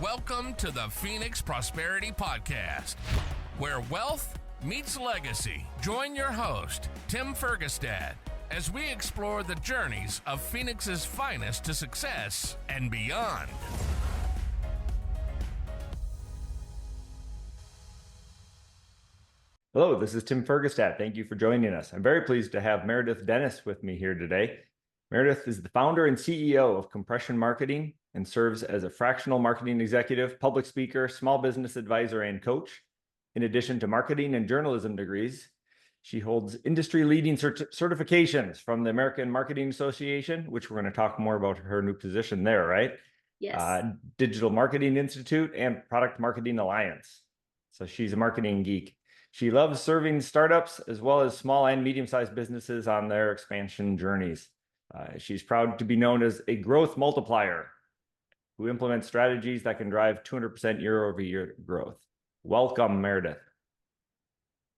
Welcome to the Phoenix Prosperity Podcast, where wealth meets legacy. Join your host, Tim Fergestad, as we explore the journeys of Phoenix's finest to success and beyond. Hello, this is Tim Fergestad. Thank you for joining us. I'm very pleased to have Meredith Dennis with me here today. Meredith is the founder and CEO of Compression Marketing and serves as a fractional marketing executive, public speaker, small business advisor, and coach. In addition to marketing and journalism degrees, she holds industry-leading certifications from the American Marketing Association, which we're going to talk more about her new position there, right? Yes. Digital Marketing Institute and Product Marketing Alliance. So she's a marketing geek. She loves serving startups as well as small and medium-sized businesses on their expansion journeys. She's proud to be known as a growth multiplier who implements strategies that can drive 200% year-over-year growth. Welcome, Meredith.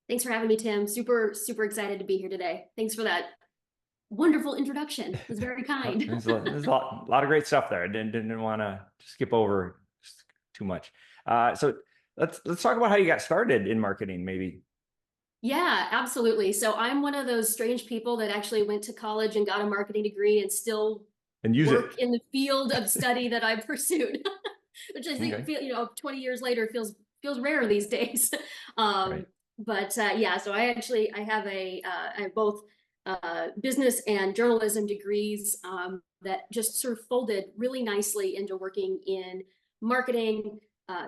Thanks for having me, Tim. Super excited to be here today. Thanks for that wonderful introduction. It was very kind. There's a lot of great stuff there. I didn't want to skip over too much. So let's talk about how you got started in marketing, maybe. Yeah, absolutely. So I'm one of those strange people that actually went to college and got a marketing degree and still work in the field of study that I pursued, which I think, 20 years later feels rare these days. Right. But yeah, so I have I have both business and journalism degrees that just sort of folded really nicely into working in marketing,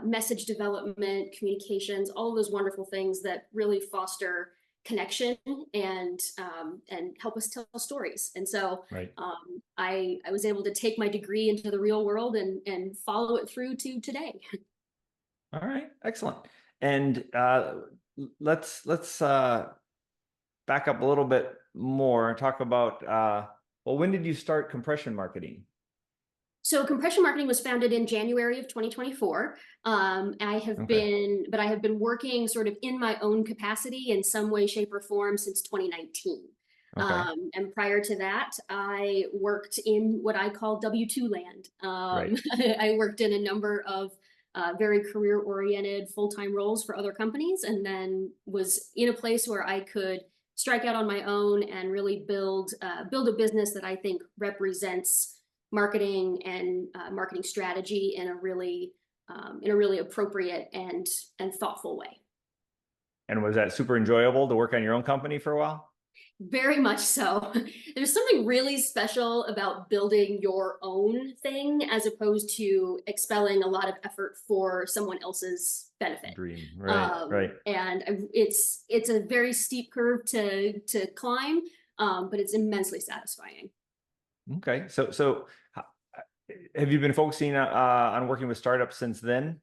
message development, communications, all of those wonderful things that really foster connection and help us tell stories. And so Right. I was able to take my degree into the real world and follow it through to today. All right, excellent. And let's back up a little bit more and talk about when did you start compression marketing? So Compression Marketing was founded in January of 2024. I have been working sort of in my own capacity in some way, shape, or form since 2019. Okay. And prior to that, I worked in what I call W-2 land. Right. I worked in a number of very career-oriented full-time roles for other companies, and then was in a place where I could strike out on my own and really build a business that I think represents marketing and marketing strategy in a really appropriate and thoughtful way. And was that super enjoyable to work on your own company for a while? Very much so. There's something really special about building your own thing as opposed to expelling a lot of effort for someone else's benefit. Dream, right, right. And it's a very steep curve to climb, but it's immensely satisfying. Okay, so have you been focusing on working with startups since then?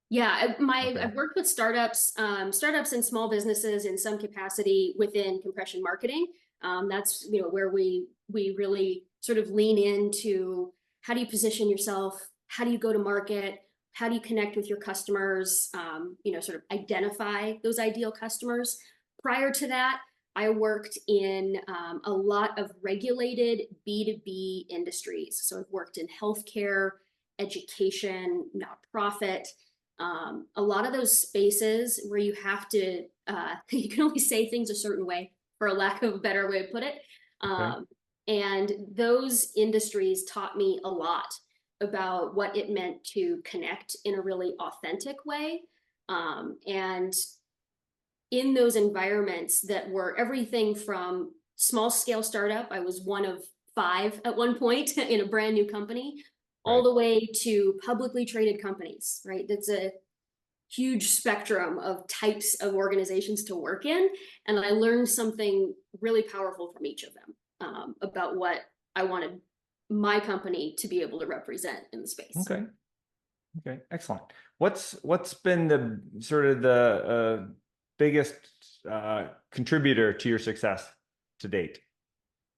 Yeah, I've worked with startups and small businesses in some capacity within compression marketing. That's where we really sort of lean into how do you position yourself, how do you go to market, how do you connect with your customers, sort of identify those ideal customers. Prior to that, I worked in a lot of regulated B2B industries. So I've worked in healthcare, education, nonprofit, a lot of those spaces where you have to, you can only say things a certain way, for a lack of a better way to put it. And those industries taught me a lot about what it meant to connect in a really authentic way. And in those environments that were everything from small scale startup, I was one of 5 at one point in a brand new company, all the way to publicly traded companies, right? That's a huge spectrum of types of organizations to work in. And I learned something really powerful from each of them about what I wanted my company to be able to represent in the space. Okay, excellent. What's been the sort of the biggest contributor to your success to date?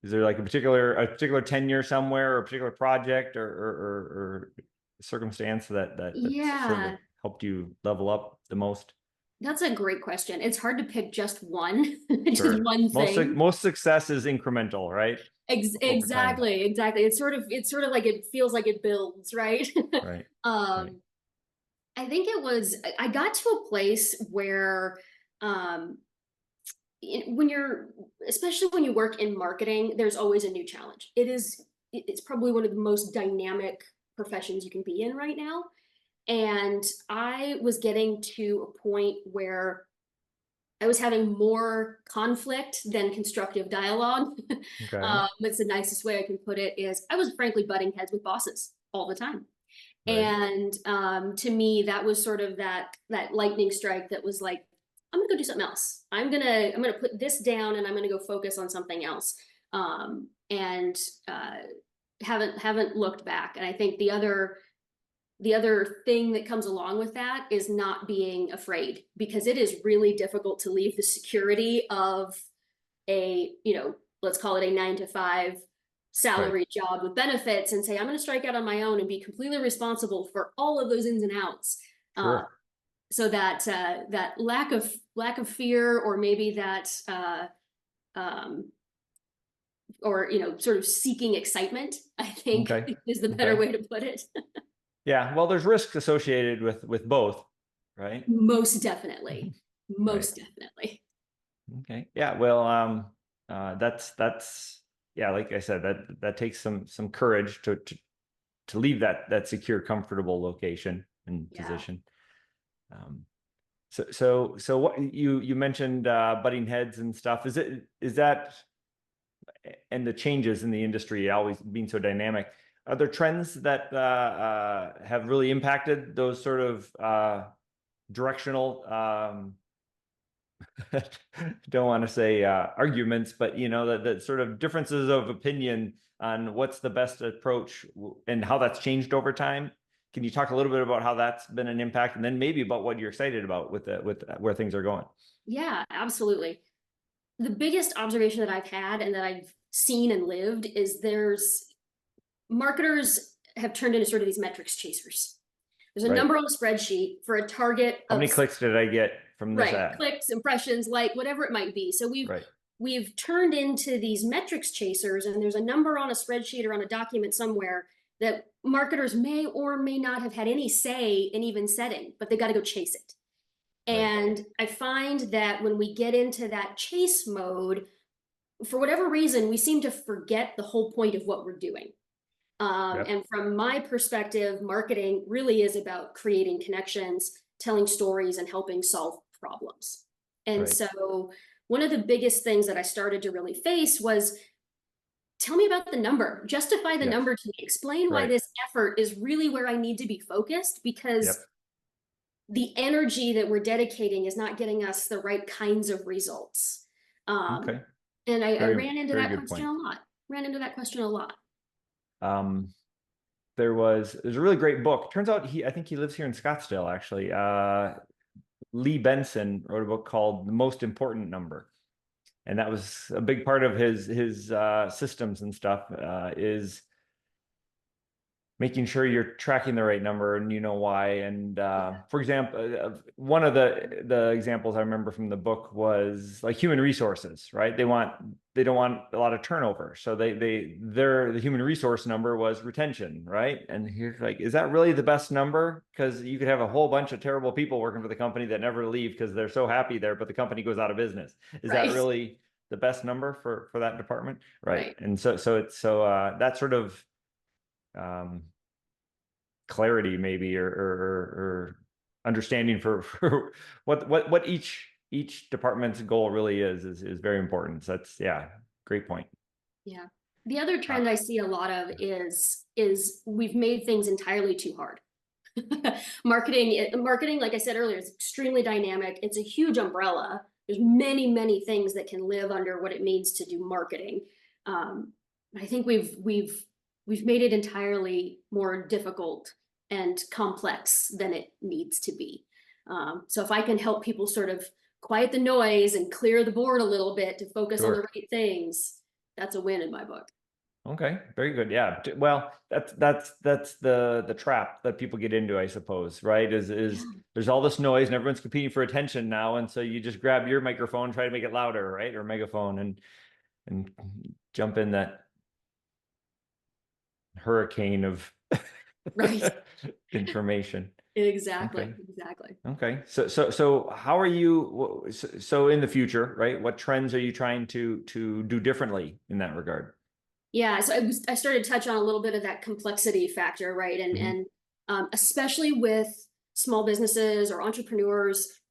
Is there like a particular tenure somewhere, or a particular project, or circumstance that sort of helped you level up the most? That's a great question. It's hard to pick just one, Sure. just one thing. Most success is incremental, right? Exactly. It's sort of like it feels like it builds, right? Right. Right. I think I got to a place where, um, especially when you work in marketing, there's always a new challenge. It's probably one of the most dynamic professions you can be in right now. And I was getting to a point where I was having more conflict than constructive dialogue. Okay. It's the nicest way I can put it is I was frankly butting heads with bosses all the time. Right. And to me, that was sort of that lightning strike that was like, I'm gonna go do something else. I'm gonna put this down and I'm gonna go focus on something else. And haven't looked back. And I think the other thing that comes along with that is not being afraid, because it is really difficult to leave the security of let's call it a 9 to 5 salary job with benefits and say, I'm going to strike out on my own and be completely responsible for all of those ins and outs. Sure. So that lack of fear, or maybe that or sort of seeking excitement, I think is the better way to put it. Yeah, well, there's risks associated with both, right? Most definitely. Most definitely. Okay. Yeah, well, that's yeah, like I said, that takes some courage to leave that secure, comfortable location and position. So what you mentioned butting heads and stuff. Is that, and the changes in the industry always being so dynamic, are there trends that have really impacted those sort of directional don't want to say arguments, but that sort of differences of opinion on what's the best approach and how that's changed over time? Can you talk a little bit about how that's been an impact, and then maybe about what you're excited about with where things are going? Yeah, absolutely. The biggest observation that I've had and that I've seen and lived is marketers have turned into sort of these metrics chasers. There's a number on a spreadsheet for a target. How many clicks did I get from this ad? Clicks, impressions, whatever it might be. So we've turned into these metrics chasers, and there's a number on a spreadsheet or on a document somewhere that marketers may or may not have had any say in even setting, but they got to go chase it. And I find that when we get into that chase mode, for whatever reason, we seem to forget the whole point of what we're doing. And from my perspective, marketing really is about creating connections, telling stories, and helping solve problems. And so one of the biggest things that I started to really face was, tell me about the number, justify the number to me, explain why this effort is really where I need to be focused, because the energy that we're dedicating is not getting us the right kinds of results. And I ran into that question a lot. There's a really great book. Turns out I think he lives here in Scottsdale, actually. Lee Benson wrote a book called The Most Important Number. And that was a big part of his systems and stuff, is making sure you're tracking the right number and you know why. And for example, one of the examples I remember from the book was like human resources, right? They don't want a lot of turnover, so the human resource number was retention, right? And he's like, is that really the best number? Because you could have a whole bunch of terrible people working for the company that never leave because they're so happy there, but the company goes out of business. Is that really the best number for that department? Right. And so that sort of clarity maybe or understanding for what each department's goal really is very important. So that's great point. Yeah. The other trend I see a lot of is we've made things entirely too hard. Marketing, like I said earlier, is extremely dynamic. It's a huge umbrella. There's many things that can live under what it means to do marketing. I think we've made it entirely more difficult and complex than it needs to be. So if I can help people sort of quiet the noise and clear the board a little bit to focus on the right things, that's a win in my book. Okay, very good. Yeah. Well, that's the trap that people get into, I suppose, right? Is there's all this noise and everyone's competing for attention now. And so you just grab your microphone, try to make it louder, right? Or megaphone and jump in that hurricane of Right. information. Exactly. Okay. Exactly. Okay. So how are you, so in the future, right? What trends are you trying to do differently in that regard? Yeah, so I started to touch on a little bit of that complexity factor, right? And Mhm. especially with small businesses or entrepreneurs,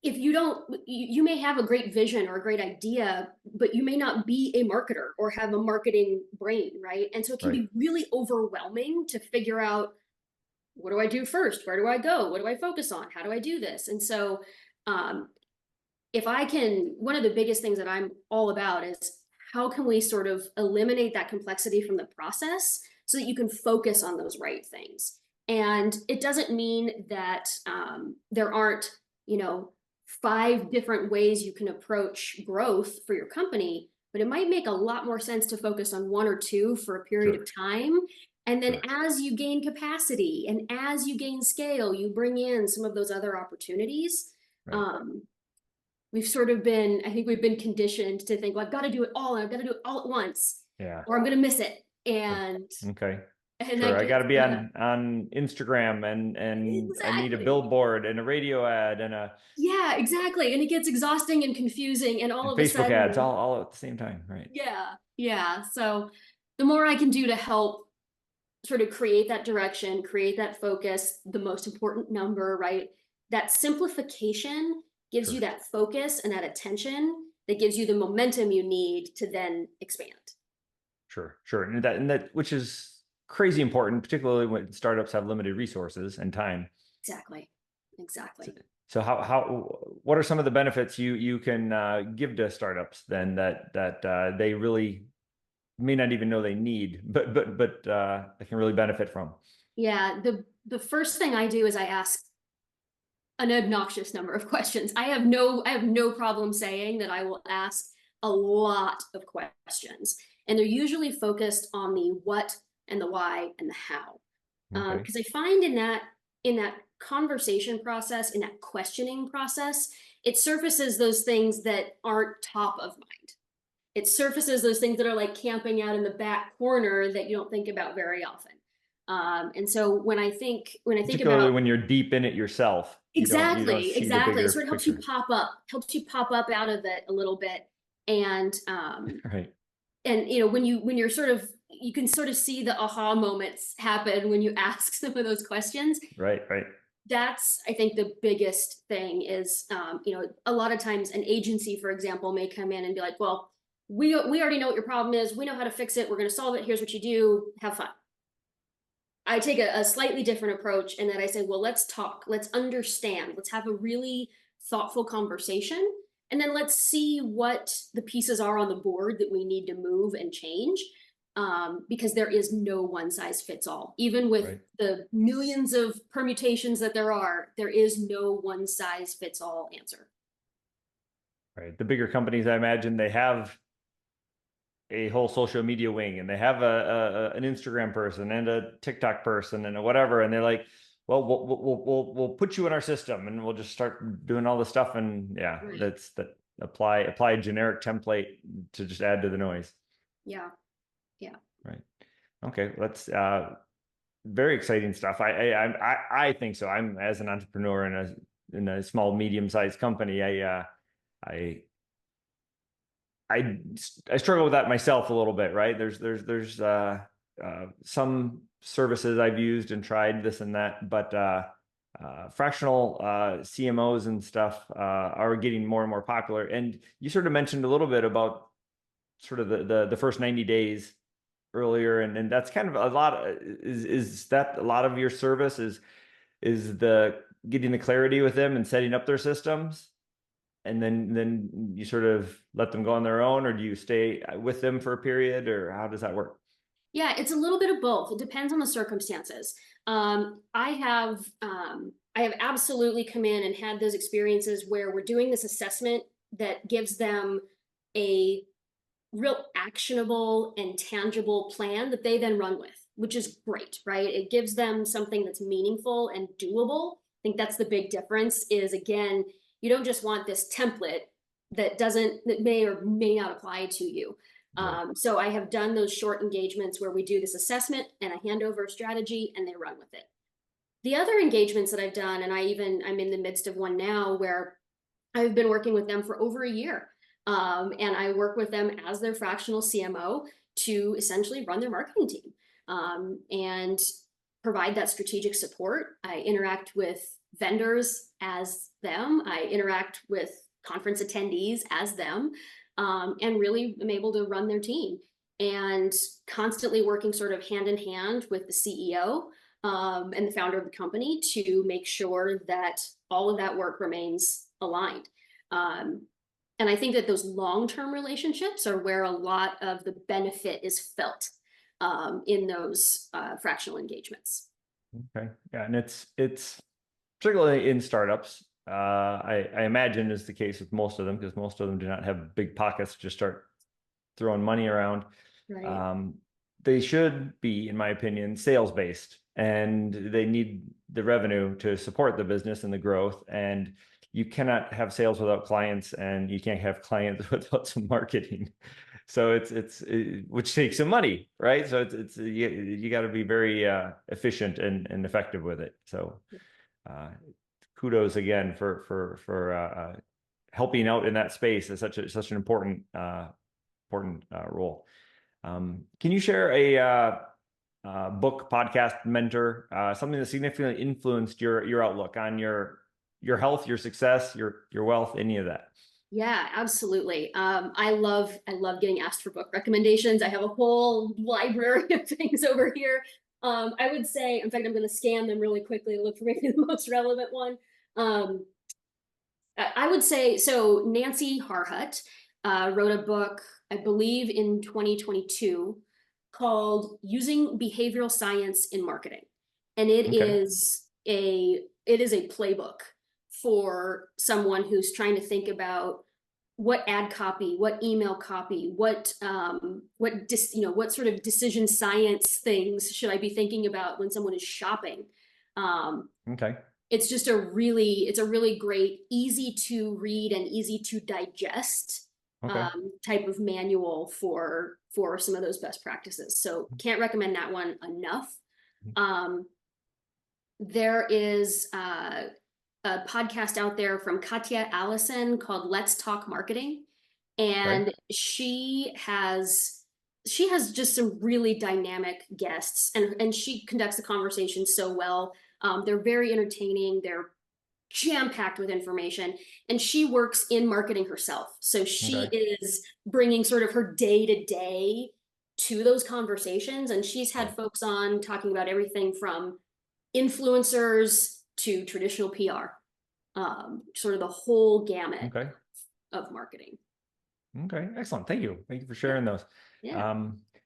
if you don't, you may have a great vision or a great idea, but you may not be a marketer or have a marketing brain, right? And so it can Right. be really overwhelming to figure out, what do I do first? Where do I go? What do I focus on? How do I do this? And so um, if I can, one of the biggest things that I'm all about is how can we sort of eliminate that complexity from the process so that you can focus on those right things. And it doesn't mean that there aren't, you know, 5 different ways you can approach growth for your company, but it might make a lot more sense to focus on 1 or 2 for a period of Sure. time. And then Sure. as you gain capacity and as you gain scale, you bring in some of those other opportunities. Right. Um, we've sort of been, I think we've been conditioned to think, well, I've got to do it all, and I've got to do it all at once, Yeah. or I'm going to miss it. Sure. And Okay. Sure. that I got gets to be on Instagram and I need a exactly. billboard and a radio ad Yeah, exactly. And it gets exhausting and confusing, and all and of a Facebook ads sudden, all at the same time. Right. yeah, yeah. So the more I can do to help sort of create that direction, create that focus, the most important number, right? That simplification gives you Sure. that focus and that attention that gives you the momentum you need to then expand. Sure. Sure. And that which is crazy important, particularly when startups have limited resources and time. Exactly. So, Exactly. so what are some of the benefits you can give to startups then that they really may not even know they need, but they can really benefit from? Yeah. The first thing I do is I ask an obnoxious number of questions. I have no problem saying that I will ask a lot of questions. And they're usually focused on the what and the why and the how. Okay. Because I find in that conversation process, in that questioning process, it surfaces those things that aren't top of mind. It surfaces those things that are like camping out in the back corner that you don't think about very often. And so when I think Particularly about when you're deep in it yourself, you don't exactly, see the exactly, it bigger sort of picture. helps you pop up out of it a little bit. And Right. when you're sort of, you can sort of see the aha moments happen when you ask some of those questions. Right. Right. That's, I think, the biggest thing is, a lot of times an agency, for example, may come in and be like, well, we already know what your problem is. We know how to fix it. We're going to solve it. Here's what you do. Have fun. I take a slightly different approach in that I say, well, let's talk, let's understand, let's have a really thoughtful conversation. And then let's see what the pieces are on the board that we need to move and change. Because there is no one size fits all. Even with Right. the millions of permutations that there is no one size fits all answer. Right. The bigger companies, I imagine, they have a whole social media wing and they have an Instagram person and a TikTok person and a whatever, and they're like, well, we'll put you in our system and we'll just start doing all this stuff, and yeah, Right. that apply a generic template to just add to the noise. Yeah. Yeah. Right. Okay. Let's very exciting stuff. I think so. I'm, as an entrepreneur in a small medium-sized company, I struggle with that myself a little bit, right? There's some services I've used and tried this and that, but fractional CMOs and stuff are getting more and more popular. And you sort of mentioned a little bit about sort of the first 90 days earlier, and that's kind of a lot. Is that a lot of your service is the getting the clarity with them and setting up their systems? And then you sort of let them go on their own, or do you stay with them for a period, or how does that work? Yeah, it's a little bit of both. It depends on the circumstances. I have absolutely come in and had those experiences where we're doing this assessment that gives them a real actionable and tangible plan that they then run with, which is great, right? It gives them something that's meaningful and doable. I think that's the big difference is, again, you don't just want this template that may or may not apply to you. So I have done those short engagements where we do this assessment and a handover strategy and they run with it. The other engagements that I've done, and I'm in the midst of one now where I've been working with them for over a year. And I work with them as their fractional CMO to essentially run their marketing team and provide that strategic support. I interact with vendors as them. I interact with conference attendees as them, and really am able to run their team and constantly working sort of hand in hand with the CEO and the founder of the company to make sure that all of that work remains aligned. And I think that those long-term relationships are where a lot of the benefit is felt in those fractional engagements. Okay. Yeah. And it's particularly in startups. I imagine is the case with most of them, because most of them do not have big pockets to just start throwing money around. Right. They should be, in my opinion, sales-based, and they need the revenue to support the business and the growth. And you cannot have sales without clients, and you can't have clients without some marketing. So it's which takes some money, right? So you got to be very efficient and effective with it. So kudos again for helping out in that space. It's such an important role. Can you share a book, podcast, mentor, something that significantly influenced your outlook on your health, your success, your wealth, any of that? Yeah, absolutely. I love getting asked for book recommendations. I have a whole library of things over here. I would say, in fact, I'm going to scan them really quickly to look for maybe the most relevant one. I would say, so Nancy Harhut wrote a book, I believe in 2022, called Using Behavioral Science in Marketing. And it is a playbook for someone who's trying to think about what ad copy, what email copy, what sort of decision science things should I be thinking about when someone is shopping. It's just a really great, easy to read and easy to digest type of manual for some of those best practices. So can't recommend that one enough. There is a podcast out there from Katya Allison called Let's Talk Marketing. And she has just some really dynamic guests, and she conducts the conversation so well. They're very entertaining. They're jam-packed with information, and she works in marketing herself. So she is bringing sort of her day-to-day to those conversations. And she's had folks on talking about everything from influencers to traditional PR, sort of the whole gamut of marketing. Okay, excellent. Thank you. Thank you for sharing those. Yeah.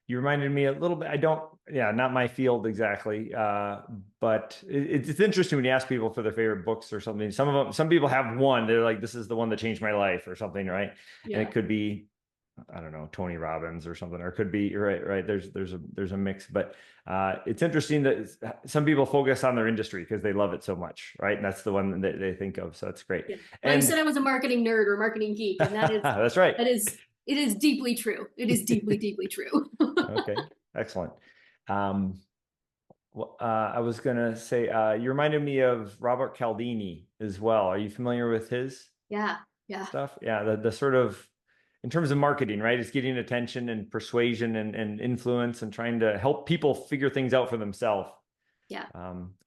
You reminded me a little bit, not my field exactly, but it's interesting when you ask people for their favorite books or something. Some people have one, they're like, this is the one that changed my life or something, right? Yeah. And it could be, I don't know, Tony Robbins or something, or it could be, right. There's a mix, but it's interesting that some people focus on their industry because they love it so much, right? And that's the one that they think of. So that's great. Yeah. Well, you said I was a marketing nerd or marketing geek, and that is that's right. It is deeply true. It is deeply, deeply true. Okay, excellent. I was going to say, you reminded me of Robert Cialdini as well. Are you familiar with his stuff? Yeah, the sort of, in terms of marketing, right? It's getting attention and persuasion and influence and trying to help people figure things out for themselves. Yeah.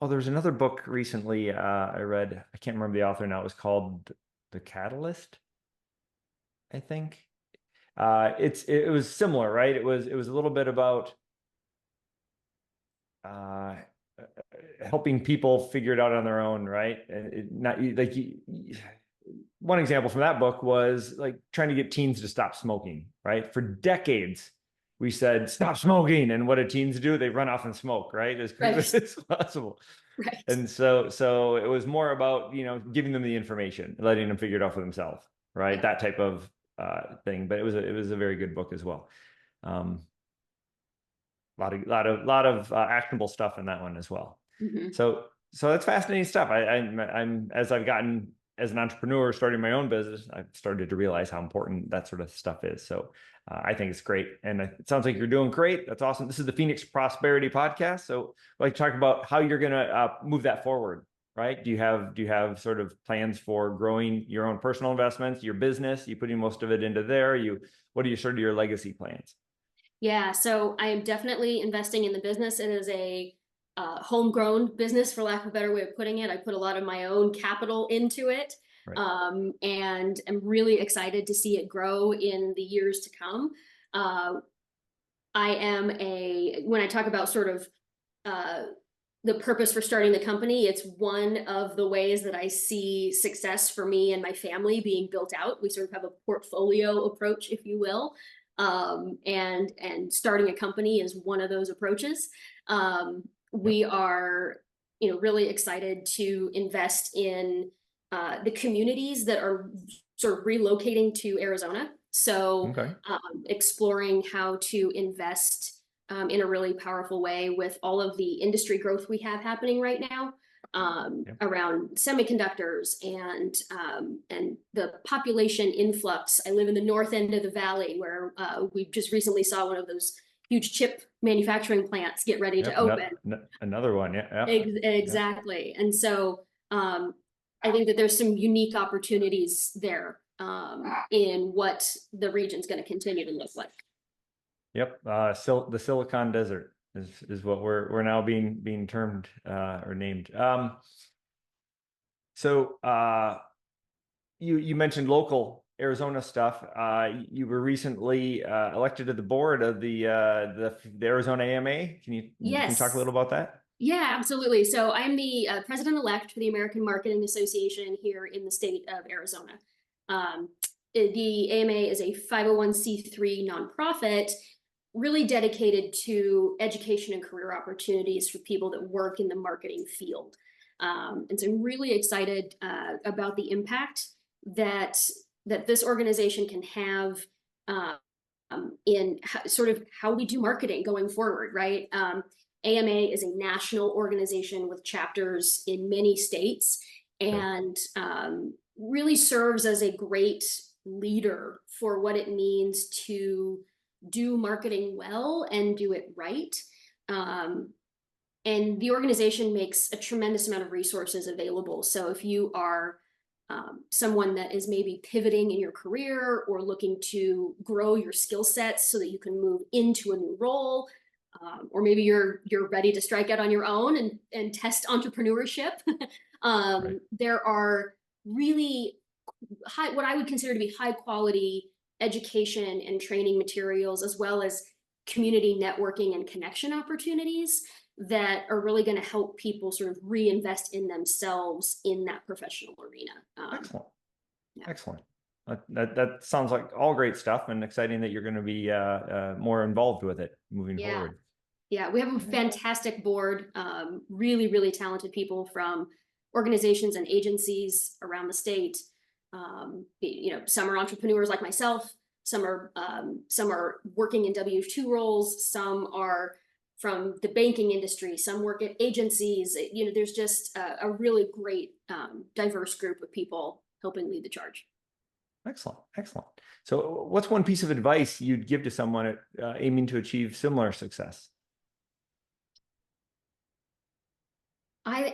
There's another book recently I read. I can't remember the author now. It was called The Catalyst, I think. It was similar, right? It was a little bit about helping people figure it out on their own, right? And one example from that book was like trying to get teens to stop smoking, right? For decades, we said, stop smoking. And what do teens do? They run off and smoke, right? As quickly as possible. Right. And so it was more about, giving them the information, letting them figure it out for themselves, right? Yeah. That type of thing. But it was a very good book as well. A lot of actionable stuff in that one as well. So that's fascinating stuff. I'm as I've gotten as an entrepreneur starting my own business, I've started to realize how important that sort of stuff is. So I think it's great. And it sounds like you're doing great. That's awesome. This is the Phoenix Prosperity Podcast. So I'd like to talk about how you're going to move that forward, right? Do you have sort of plans for growing your own personal investments, your business? You putting most of it into there? What are your legacy plans? Yeah, so I am definitely investing in the business. It is a homegrown business, for lack of a better way of putting it. I put a lot of my own capital into it. Right. And I'm really excited to see it grow in the years to come. When I talk about sort of the purpose for starting the company, it's one of the ways that I see success for me and my family being built out. We sort of have a portfolio approach, if you will. And starting a company is one of those approaches. We are, really excited to invest in the communities that are sort of relocating to Arizona. So exploring how to invest in a really powerful way with all of the industry growth we have happening right now around semiconductors and the population influx. I live in the north end of the valley where we just recently saw one of those huge chip manufacturing plants get ready to open. Another one, Exactly. And so I think that there's some unique opportunities there in what the region's going to continue to look like. Yep. The Silicon Desert is what we're now being termed or named. So you mentioned local Arizona stuff. You were recently elected to the board of the Arizona AMA. Can you talk a little about that? Yeah, absolutely. So I'm the president-elect for the American Marketing Association here in the state of Arizona. The AMA is a 501c3 nonprofit really dedicated to education and career opportunities for people that work in the marketing field. And so I'm really excited about the impact that this organization can have in sort of how we do marketing going forward, right? AMA is a national organization with chapters in many states and really serves as a great leader for what it means to do marketing well and do it right. And the organization makes a tremendous amount of resources available. So if you are someone that is maybe pivoting in your career or looking to grow your skill sets so that you can move into a new role, or maybe you're ready to strike out on your own and test entrepreneurship, there are really what I would consider to be high quality education and training materials, as well as community networking and connection opportunities that are really going to help people sort of reinvest in themselves in that professional arena. Excellent. That sounds like all great stuff and exciting that you're going to be more involved with it moving forward. Yeah, we have a fantastic board, really, really talented people from organizations and agencies around the state. Some are entrepreneurs like myself, some are working in W-2 roles, some are from the banking industry, some work at agencies. There's just a really great diverse group of people helping lead the charge. Excellent. So what's one piece of advice you'd give to someone aiming to achieve similar success? I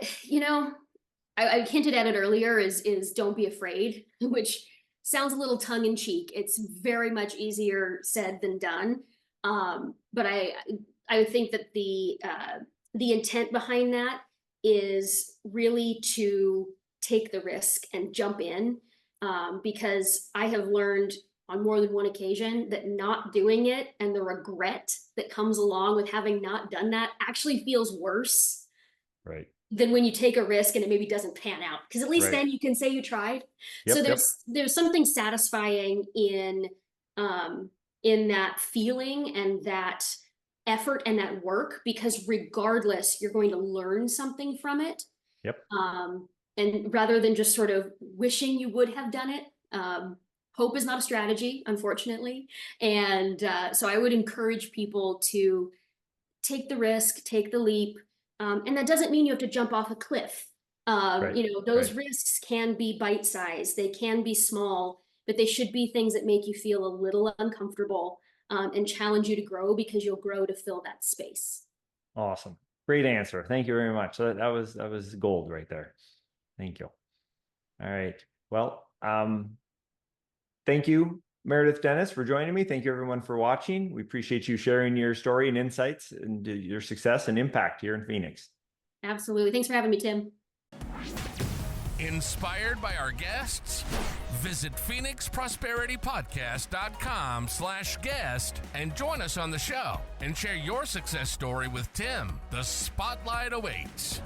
hinted at it earlier is don't be afraid, which sounds a little tongue in cheek. It's very much easier said than done. But I think that the intent behind that is really to take the risk and jump in, because I have learned on more than one occasion that not doing it and the regret that comes along with having not done that actually feels worse. Right. Than when you take a risk and it maybe doesn't pan out, because at least then you can say you tried. So there's something satisfying in that feeling and that effort and that work, because regardless, you're going to learn something from it. And rather than just sort of wishing you would have done it, hope is not a strategy, unfortunately. And so I would encourage people to take the risk, take the leap. And that doesn't mean you have to jump off a cliff. Right, Those right. risks can be bite-sized, they can be small, but they should be things that make you feel a little uncomfortable, and challenge you to grow, because you'll grow to fill that space. Awesome. Great answer. Thank you very much. So that was gold right there. Thank you. All right. Well, thank you, Meredith Dennis, for joining me. Thank you, everyone, for watching. We appreciate you sharing your story and insights and your success and impact here in Phoenix. Absolutely. Thanks for having me, Tim. Inspired by our guests? Visit phoenixprosperitypodcast.com/guest and join us on the show and share your success story with Tim. The spotlight awaits.